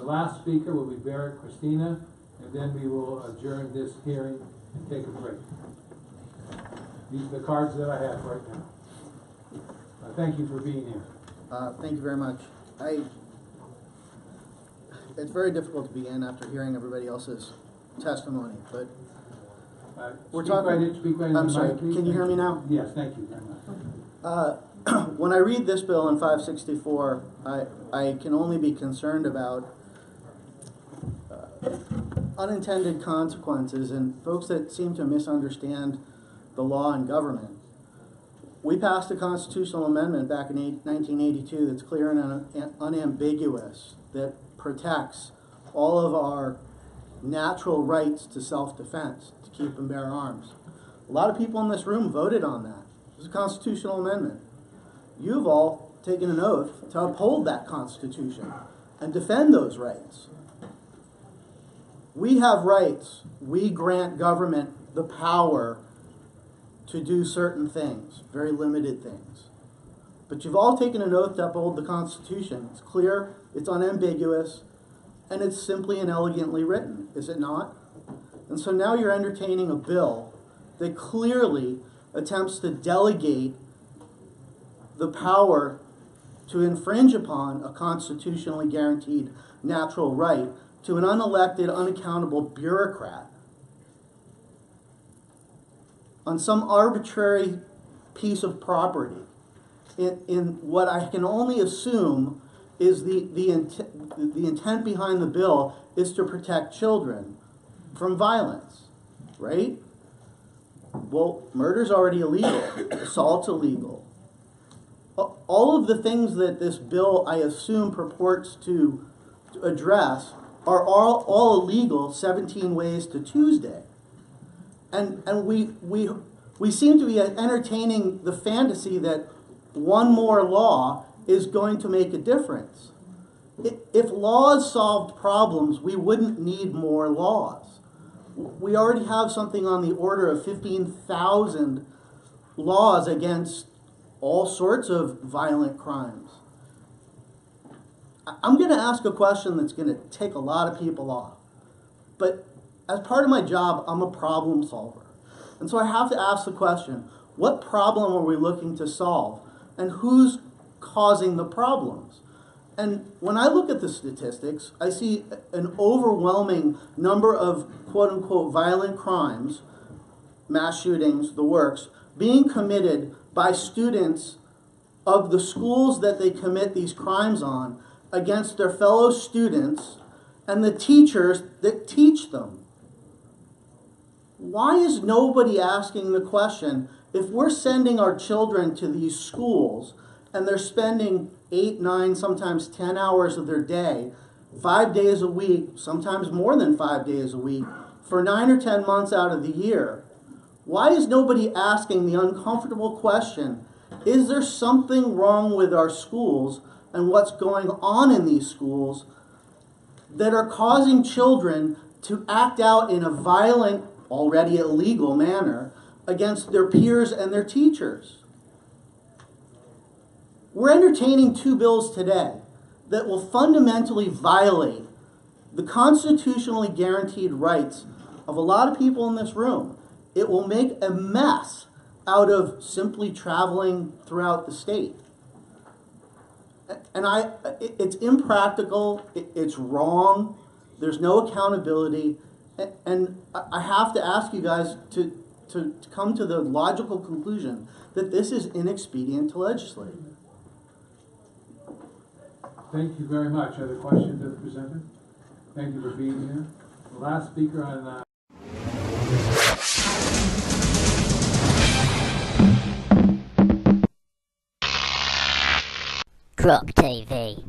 last speaker will be Barrett Christina, and then we will adjourn this hearing and take a break. These are the cards that I have right now. Thank you for being here. Thank you very much. It's very difficult to begin after hearing everybody else's testimony, but we're talking. Speak right I'm sorry. Can you hear me now? Yes, thank you very much. When I read this bill in 564, I can only be concerned about unintended consequences and folks that seem to misunderstand the law and government. We passed a constitutional amendment back in 1982 that's clear and unambiguous, that protects all of our natural rights to self-defense, to keep and bear arms. A lot of people in this room voted on that. It was a constitutional amendment. You've all taken an oath to uphold that Constitution and defend those rights. We have rights. We grant government the power to do certain things, very limited things. But you've all taken an oath to uphold the Constitution. It's clear, it's unambiguous, and it's simply and elegantly written, is it not? And so now you're entertaining a bill that clearly attempts to delegate the power to infringe upon a constitutionally guaranteed natural right to an unelected, unaccountable bureaucrat on some arbitrary piece of property in what I can only assume is the intent behind the bill is to protect children from violence, right? Well, murder's already illegal, assault's illegal. All of the things that this bill, I assume, purports to address are all illegal 17 ways to Tuesday. And we seem to be entertaining the fantasy that one more law is going to make a difference. If laws solved problems, we wouldn't need more laws. We already have something on the order of 15,000 laws against all sorts of violent crimes. I'm going to ask a question that's going to take a lot of people off. But as part of my job, I'm a problem solver. And so I have to ask the question, what problem are we looking to solve? And who's causing the problems? And when I look at the statistics, I see an overwhelming number of quote-unquote violent crimes, mass shootings, the works, being committed by students of the schools that they commit these crimes on against their fellow students and the teachers that teach them. Why is nobody asking the question, if we're sending our children to these schools and they're spending 8, 9, sometimes 10 hours of their day, 5 days a week, sometimes more than 5 days a week, for 9 or 10 months out of the year, why is nobody asking the uncomfortable question, is there something wrong with our schools and what's going on in these schools that are causing children to act out in a violent, already illegal manner against their peers and their teachers? We're entertaining 2 bills today that will fundamentally violate the constitutionally guaranteed rights of a lot of people in this room. It will make a mess out of simply traveling throughout the state. And it's impractical, it's wrong, there's no accountability, and I have to ask you guys to come to the logical conclusion that this is inexpedient to legislate. Thank you very much. Other questions of the presenter? Thank you for being here. The last speaker on Croc TV.